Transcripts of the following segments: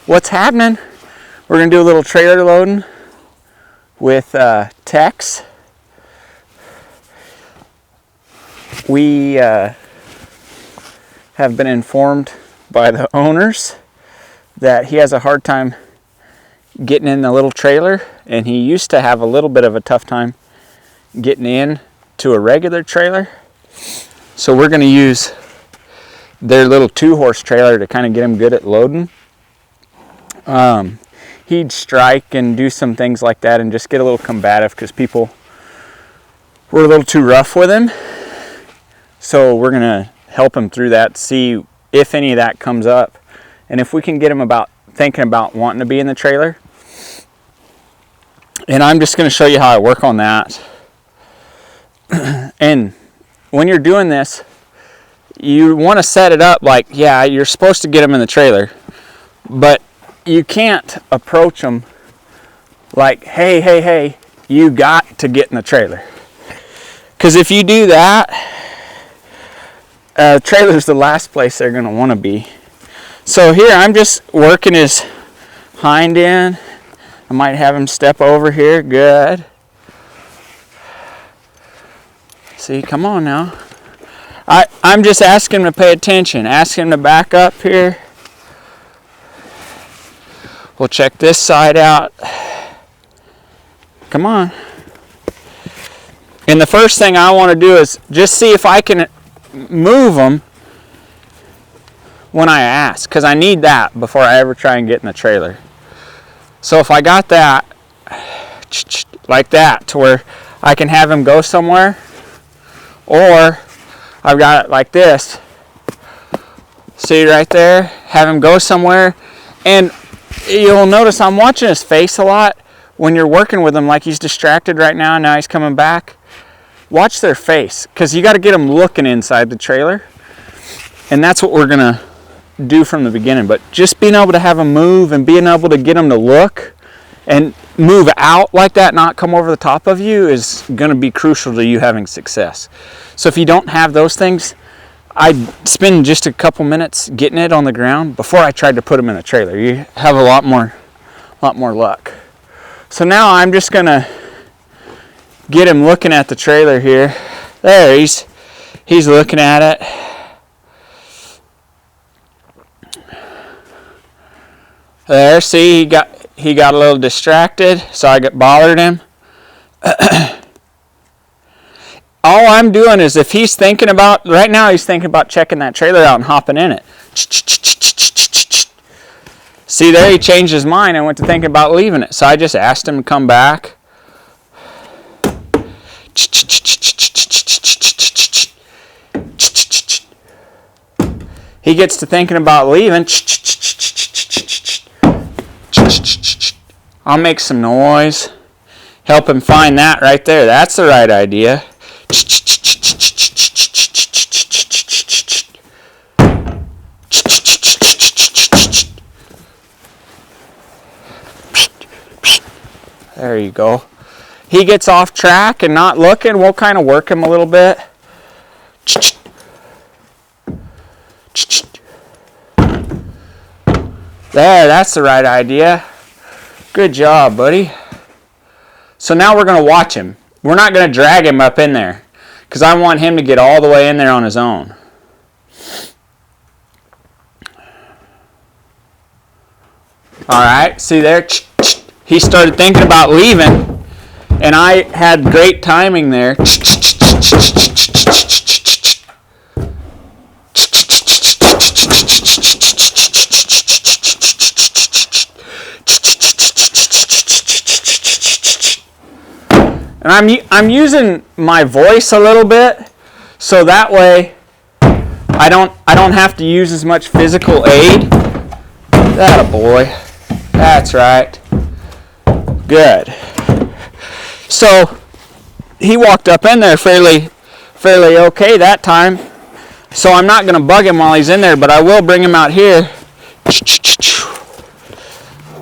what's happening, we're going to do a little trailer loading with Tex. We have been informed by the owners that he has a hard time getting in the little trailer, and he used to have a little bit of a tough time getting in to a regular trailer. So we're going to use their little 2-horse trailer to kind of get him good at loading. He'd strike and do some things like that and just get a little combative because people were a little too rough with him. So we're going to help him through that, see if any of that comes up, and if we can get him thinking about wanting to be in the trailer. And I'm just going to show you how I work on that. And when you're doing this, you want to set it up like, yeah, you're supposed to get him in the trailer, but you can't approach him like, hey, you got to get in the trailer. Because if you do that, trailer's the last place they're going to want to be. So here I'm just working his hind end. I might have him step over here. Good. See, come on now. I'm just asking him to pay attention. Ask him to back up here. We'll check this side out. Come on. And the first thing I want to do is just see if I can move him when I ask, because I need that before I ever try and get in the trailer. So if I got that, like that, to where I can have him go somewhere, or I've got it like this, see right there, have him go somewhere, and you'll notice I'm watching his face a lot when you're working with him, like he's distracted right now, and now he's coming back. Watch their face, because you got to get them looking inside the trailer, and that's what we're going to do from the beginning. But just being able to have them move and being able to get them to look and move out like that, not come over the top of you, is going to be crucial to you having success. So if you don't have those things, I'd spend just a couple minutes getting it on the ground before I tried to put them in the trailer. You have a lot more luck. So now I'm just going to get him looking at the trailer here. There, he's looking at it. There, see, he got a little distracted, so I bothered him. All I'm doing is, if he's thinking about, right now he's thinking about checking that trailer out and hopping in it. See there, he changed his mind and went to thinking about leaving it. So I just asked him to come back. He gets to thinking about leaving. I'll make some noise. Help him find that right there. That's the right idea. There you go. He gets off track and not looking, we'll kind of work him a little bit. There, that's the right idea. Good job, buddy. So now we're going to watch him. We're not going to drag him up in there, because I want him to get all the way in there on his own. Alright, see there? He started thinking about leaving, and I had great timing there. And I'm using my voice a little bit, so that way I don't have to use as much physical aid. That a boy. That's right. Good. So he walked up in there fairly okay that time. So I'm not going to bug him while he's in there, but I will bring him out here.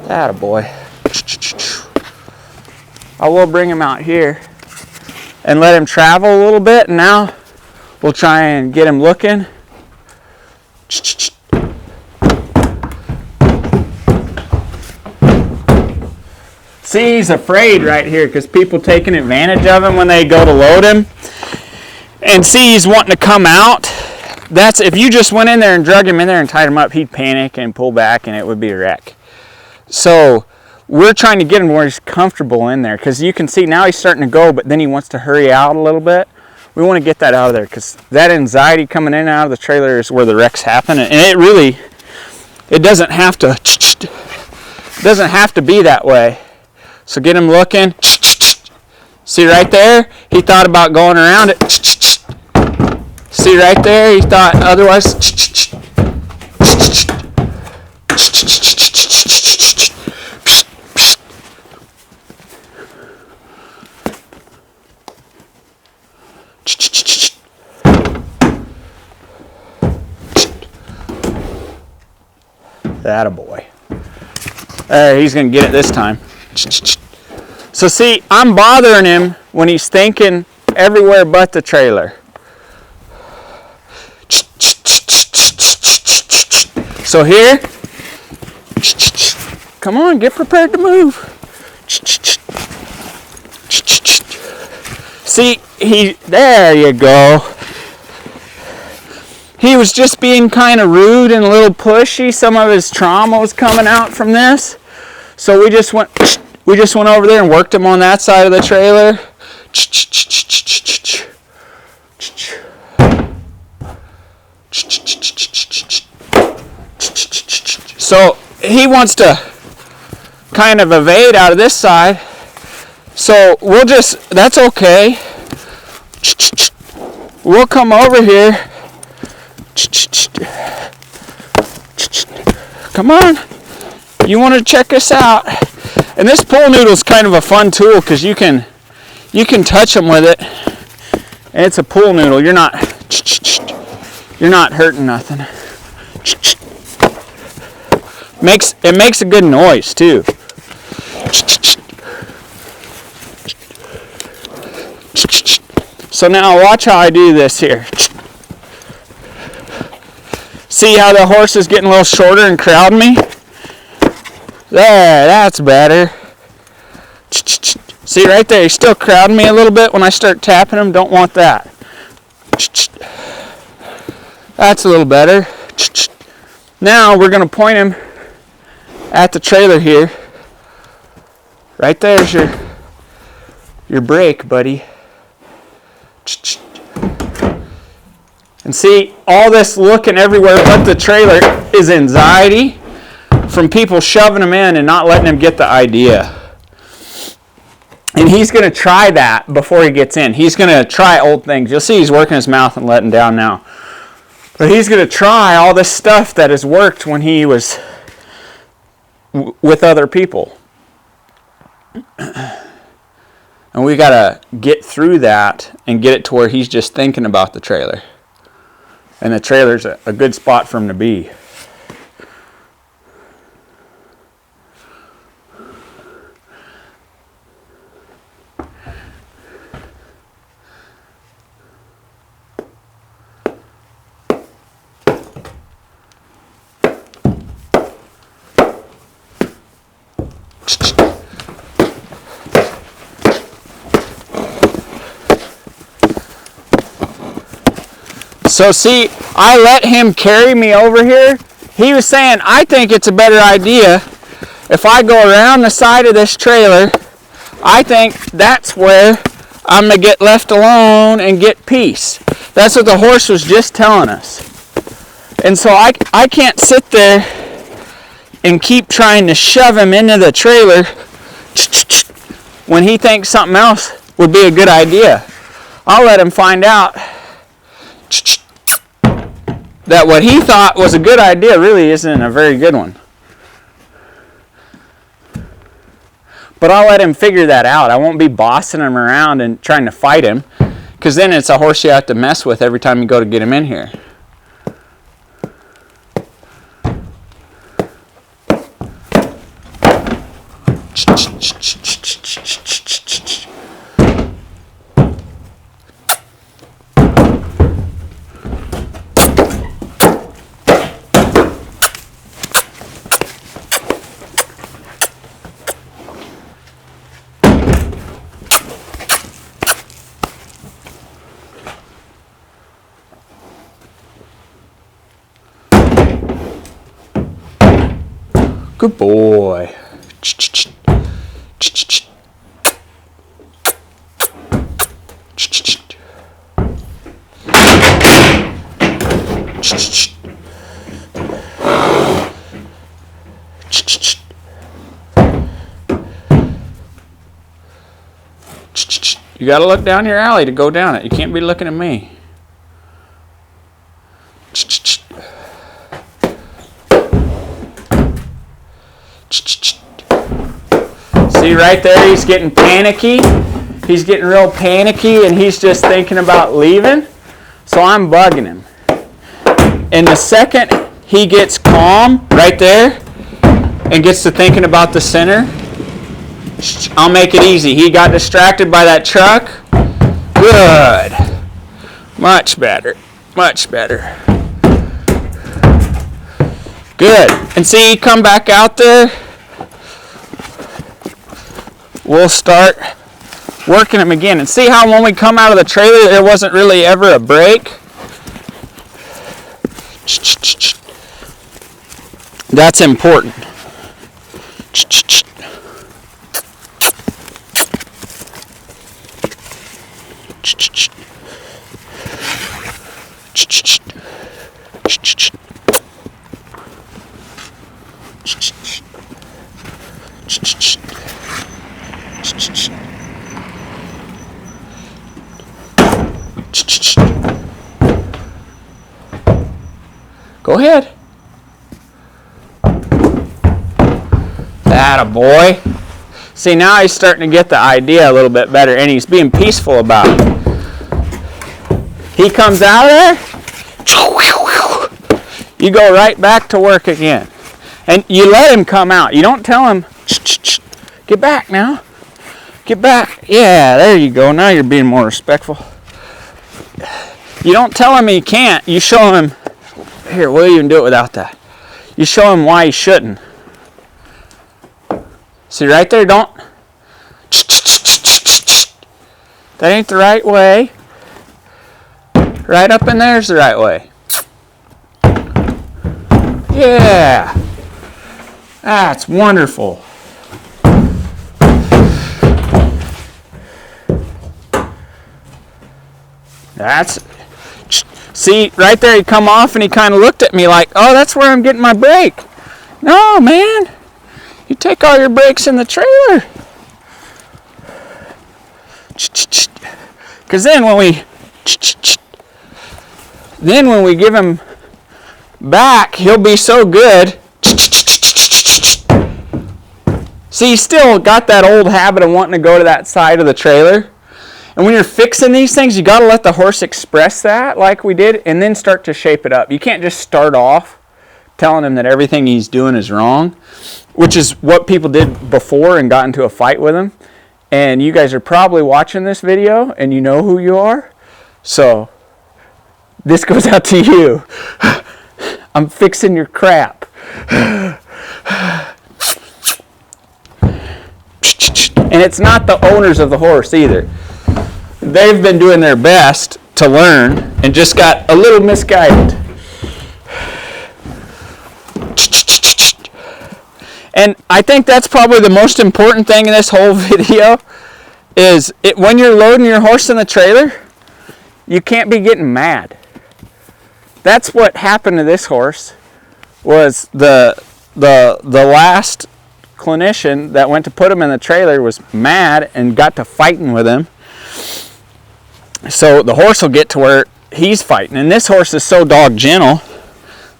That a boy. I will bring him out here and let him travel a little bit. And now we'll try and get him looking. See, he's afraid right here because people taking advantage of him when they go to load him. And see, he's wanting to come out. That's if you just went in there and drug him in there and tied him up, he'd panic and pull back and it would be a wreck. So we're trying to get him where he's comfortable in there because you can see now he's starting to go, but then he wants to hurry out a little bit. We want to get that out of there because that anxiety coming in and out of the trailer is where the wrecks happen. And it doesn't have to be that way. So get him looking. See right there? He thought about going around it. See right there? He thought otherwise. Attaboy. There, he's going to get it this time. So see, I'm bothering him when he's thinking everywhere but the trailer. So here, come on, get prepared to move. See, there you go. He was just being kind of rude and a little pushy. Some of his trauma was coming out from this. So we just went over there and worked him on that side of the trailer. So he wants to kind of evade out of this side. So that's okay. We'll come over here. Come on. You want to check this out. And this pool noodle is kind of a fun tool because you can touch them with it. And it's a pool noodle. You're not hurting nothing. It makes a good noise too. So now watch how I do this here. See how the horse is getting a little shorter and crowding me? There, that's better. See right there, he's still crowding me a little bit when I start tapping him. Don't want that. That's a little better. Now we're going to point him at the trailer here. Right there's your brake, buddy. And see, all this looking everywhere but the trailer is anxiety from people shoving him in and not letting him get the idea. And he's going to try that before he gets in. He's going to try old things. You'll see he's working his mouth and letting down now. But he's going to try all this stuff that has worked when he was with other people. And we got to get through that and get it to where he's just thinking about the trailer. And the trailer's a good spot for him to be. So see, I let him carry me over here. He was saying, I think it's a better idea if I go around the side of this trailer. I think that's where I'm going to get left alone and get peace. That's what the horse was just telling us. And so I can't sit there and keep trying to shove him into the trailer when he thinks something else would be a good idea. I'll let him find out that what he thought was a good idea really isn't a very good one. But I'll let him figure that out. I won't be bossing him around and trying to fight him, because then it's a horse you have to mess with every time you go to get him in here. Good boy. You got to look down your alley to go down it. You can't be looking at me. See right there, he's getting panicky. He's getting real panicky and he's just thinking about leaving. So I'm bugging him. And the second he gets calm right there and gets to thinking about the center, I'll make it easy. He got distracted by that truck. Good. Much better. Much better. Good. And see, come back out there. We'll start working him again. And see how when we come out of the trailer, there wasn't really ever a break? That's important. Go ahead. Atta boy. See, now he's starting to get the idea a little bit better, and he's being peaceful about it. He comes out of there, you go right back to work again. And you let him come out. You don't tell him, get back now. Get back. Yeah, there you go. Now you're being more respectful. You don't tell him he can't. You show him, here, we'll even do it without that. You show him why he shouldn't. See right there, don't. That ain't the right way. Right up in there's the right way. Yeah. That's wonderful. That's, see, right there he come off and he kind of looked at me like, oh, that's where I'm getting my break. No, man. You take all your breaks in the trailer. Because then when we give him back, he'll be so good. See, he's still got that old habit of wanting to go to that side of the trailer. And when you're fixing these things, you got to let the horse express that like we did and then start to shape it up. You can't just start off telling him that everything he's doing is wrong, which is what people did before and got into a fight with him. And you guys are probably watching this video and you know who you are. So this goes out to you. I'm fixing your crap. And it's not the owners of the horse either. They've been doing their best to learn and just got a little misguided. And I think that's probably the most important thing in this whole video is when you're loading your horse in the trailer, you can't be getting mad. That's what happened to this horse. Was the last clinician that went to put him in the trailer was mad and got to fighting with him. So the horse will get to where he's fighting. And this horse is so dog gentle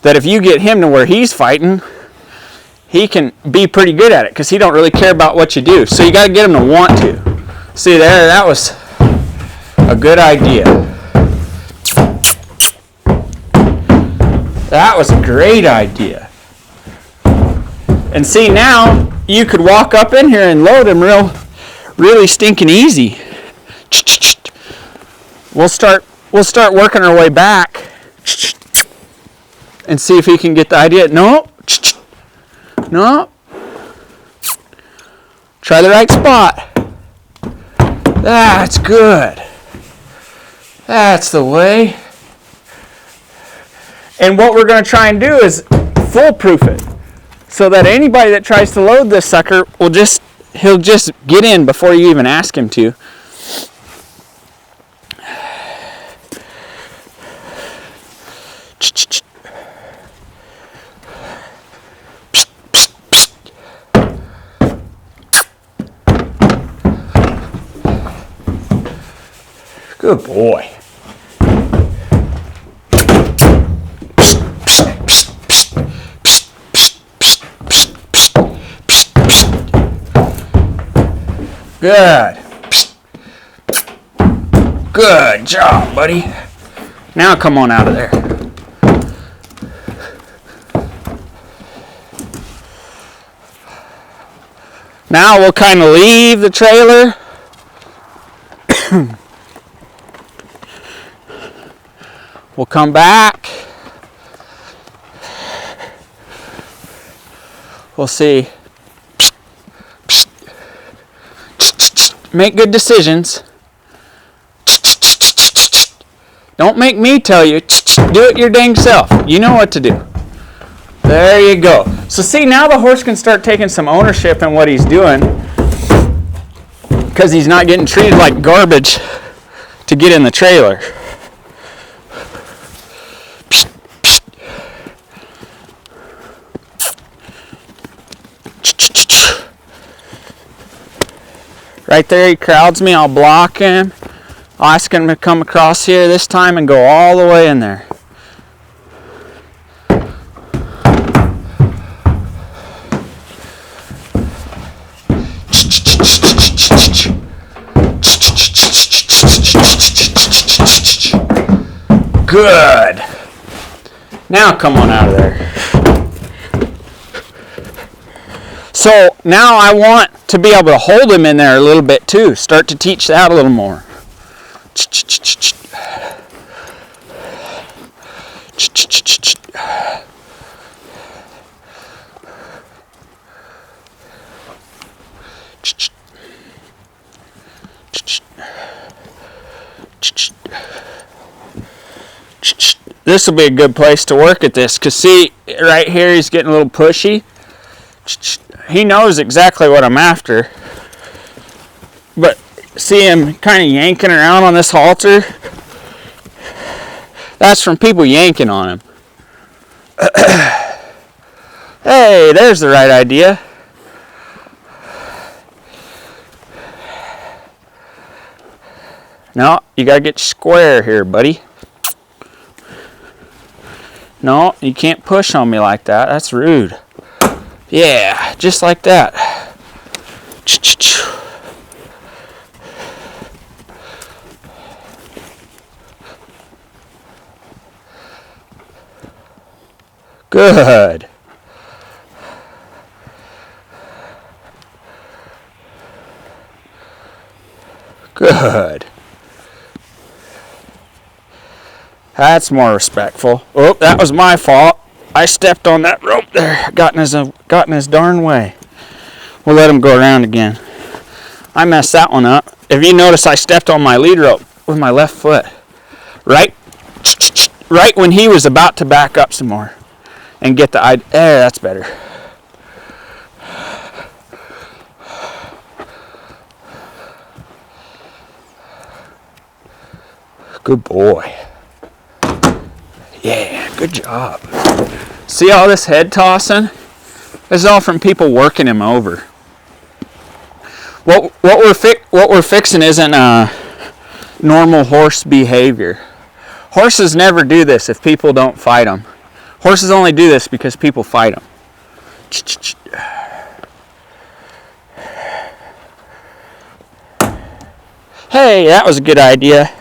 that if you get him to where he's fighting, he can be pretty good at it because he don't really care about what you do. So you got to get him to want to. See there, that was a good idea. That was a great idea. And see, now you could walk up in here and load him really stinking easy. We'll start working our way back and see if he can get the idea. No. No. Try the right spot. That's good. That's the way. And what we're going to try and do is foolproof it. so that anybody that tries to load this sucker he'll just get in before you even ask him to. Good boy. Good. Good job, buddy. Now come on out of there. Now we'll kind of leave the trailer. We'll come back. We'll see. Make good decisions. Don't make me tell you. Do it your dang self. You know what to do. There you go. So see, now the horse can start taking some ownership in what he's doing, because he's not getting treated like garbage to get in the trailer. Right there, he crowds me. I'll block him. I'll ask him to come across here this time and go all the way in there. Good. Now come on out of there. So now I want to be able to hold him in there a little bit too. Start to teach that a little more. This will be a good place to work at this, because see, right here he's getting a little pushy. He knows exactly what I'm after. But see him kind of yanking around on this halter? That's from people yanking on him. Hey, there's the right idea. No, you gotta get square here, buddy. No, you can't push on me like that. That's rude. Yeah, just like that. Good. Good. That's more respectful. Oh, that was my fault. I stepped on that rope there. Got in his darn way. We'll let him go around again. I messed that one up. If you notice, I stepped on my lead rope with my left foot. Right when he was about to back up some more and get the eye. There, that's better. Good boy. Yeah, good job. See all this head tossing? This is all from people working him over. What we're fixing isn't normal horse behavior. Horses never do this if people don't fight them. Horses only do this because people fight them. Hey, that was a good idea.